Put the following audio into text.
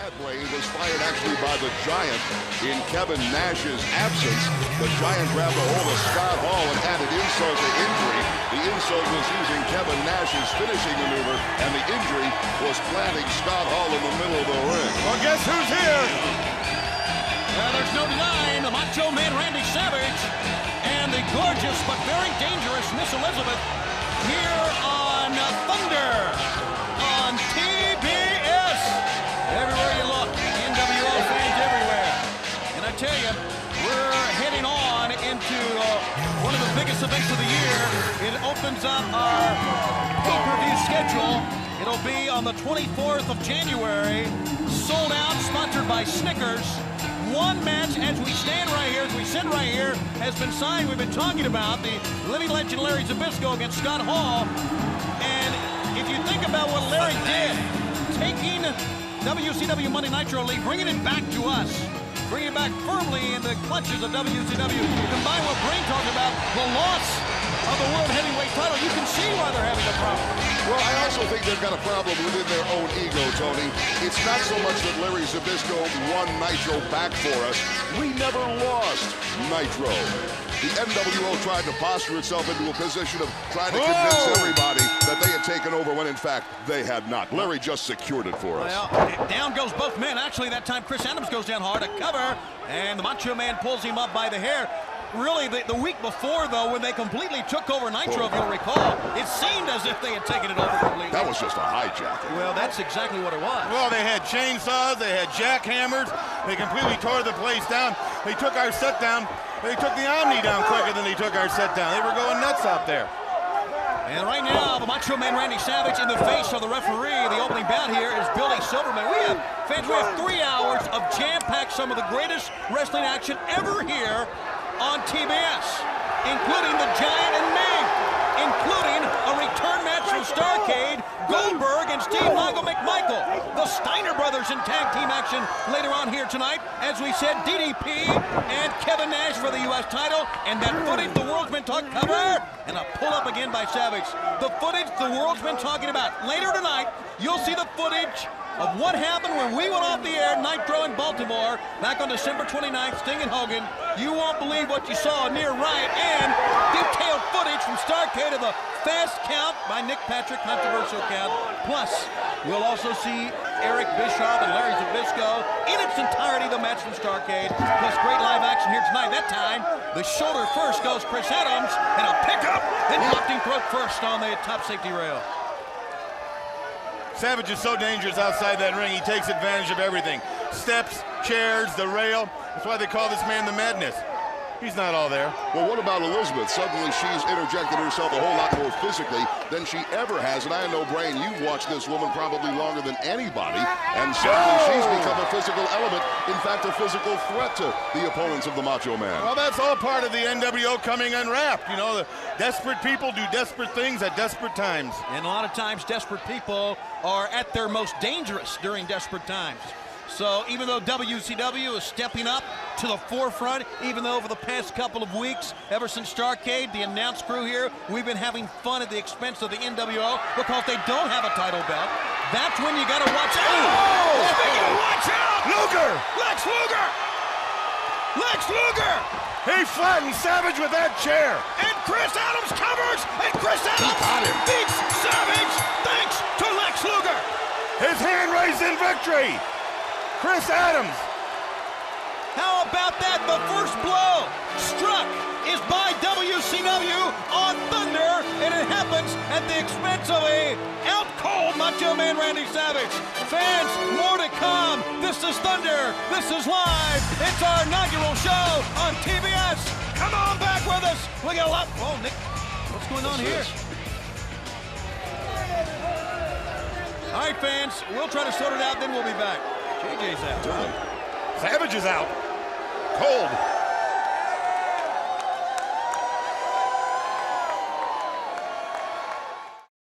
That blade was fired actually by the Giant in Kevin Nash's absence. The Giant grabbed a hold of Scott Hall and added insult to injury. The insult was using Kevin Nash's finishing maneuver, and the injury was planting Scott Hall in the middle of the ring. Well, guess who's here? Well, there's no denying the Macho Man Randy Savage and the gorgeous but very dangerous Miss Elizabeth here on Thunder on TBS. Everywhere you look, NWO fans everywhere. And I tell you, we're heading on into one of the biggest events of the year. It opens up our pay-per-view schedule. It'll be on the 24th of January. Sold out, sponsored by Snickers. One match as we stand right here, as we sit right here, has been signed. We've been talking about the living legend Larry Zbyszko against Scott Hall. And if you think about what Larry did, taking WCW Monday Nitro League, bringing it back to us, bringing it back firmly in the clutches of WCW, combined with Brain talking about the loss of the World Heavyweight title, you can see why they're having a problem. Well, I also think they've got a problem within their own ego, Tony. It's not so much that Larry Zbyszko won Nitro back for us. We never lost Nitro. The NWO tried to posture itself into a position of trying to convince everybody that they had taken over when, in fact, they had not. Larry just secured it for us. Well, down goes both men. Actually, that time Chris Adams goes down hard to cover, and the Macho Man pulls him up by the hair. Really, the week before, though, when they completely took over Nitro, if you'll recall, it seemed as if they had taken it over completely. That was just a hijacking. Well, that's exactly what it was. Well, they had chainsaws, they had jackhammers, they completely tore the place down. They took our set down. They took the Omni down quicker than they took our set down. They were going nuts out there. And right now, the Macho Man Randy Savage in the face of the referee. The opening bout here is Billy Silverman. We have 3 hours of jam-packed some of the greatest wrestling action ever here on TBS, including the Giant and me, including a return match from Starrcade, Goldberg and Steve Lago McMichael. The Steiner brothers in tag team action later on here tonight. As we said, DDP and Kevin Nash for the U.S. title, and that footage the world's been talking cover, and a pull-up again by Savage. The footage the world's been talking about. Later tonight, you'll see the footage of what happened when we went off the air, Nitro in Baltimore, back on December 29th, Sting and Hogan. You won't believe what you saw near right, and detailed footage from Starrcade of the fast count by Nick Patrick, controversial count. Plus, we'll also see Eric Bischoff and Larry Zbyszko in its entirety, the match from Starrcade, plus great live action here tonight. That time, the shoulder first goes Chris Adams, and a pickup, then dropped him throat first on the top safety rail. Savage is so dangerous outside that ring, he takes advantage of everything. Steps, chairs, the rail. That's why they call this man the Madness. He's not all there. Well, what about Elizabeth? Suddenly she's interjected herself a whole lot more physically than she ever has. And I know, Brain, you've watched this woman probably longer than anybody. And suddenly she's become a physical element. In fact, a physical threat to the opponents of the Macho Man. Well, that's all part of the NWO coming unwrapped. You know, the desperate people do desperate things at desperate times. And a lot of times, desperate people are at their most dangerous during desperate times. So even though WCW is stepping up to the forefront, even though over the past couple of weeks, ever since Starrcade, the announce crew here, we've been having fun at the expense of the NWO because they don't have a title belt. That's when you got to watch out. Oh! Speaking of watch out! Luger! Lex Luger! Lex Luger! He flattened Savage with that chair. And Chris Adams covers, and Chris Adams beats Savage thanks to Lex Luger. His hand raised in victory. Chris Adams. How about that? The first blow struck is by WCW on Thunder, and it happens at the expense of a out-cold Macho Man Randy Savage. Fans, more to come. This is Thunder. This is live. It's our inaugural show on TBS. Come on back with us. We got a lot. Oh, Nick, what's going on here? All right, fans, we'll try to sort it out, then we'll be back. JJ's out. Savage is out. Cold.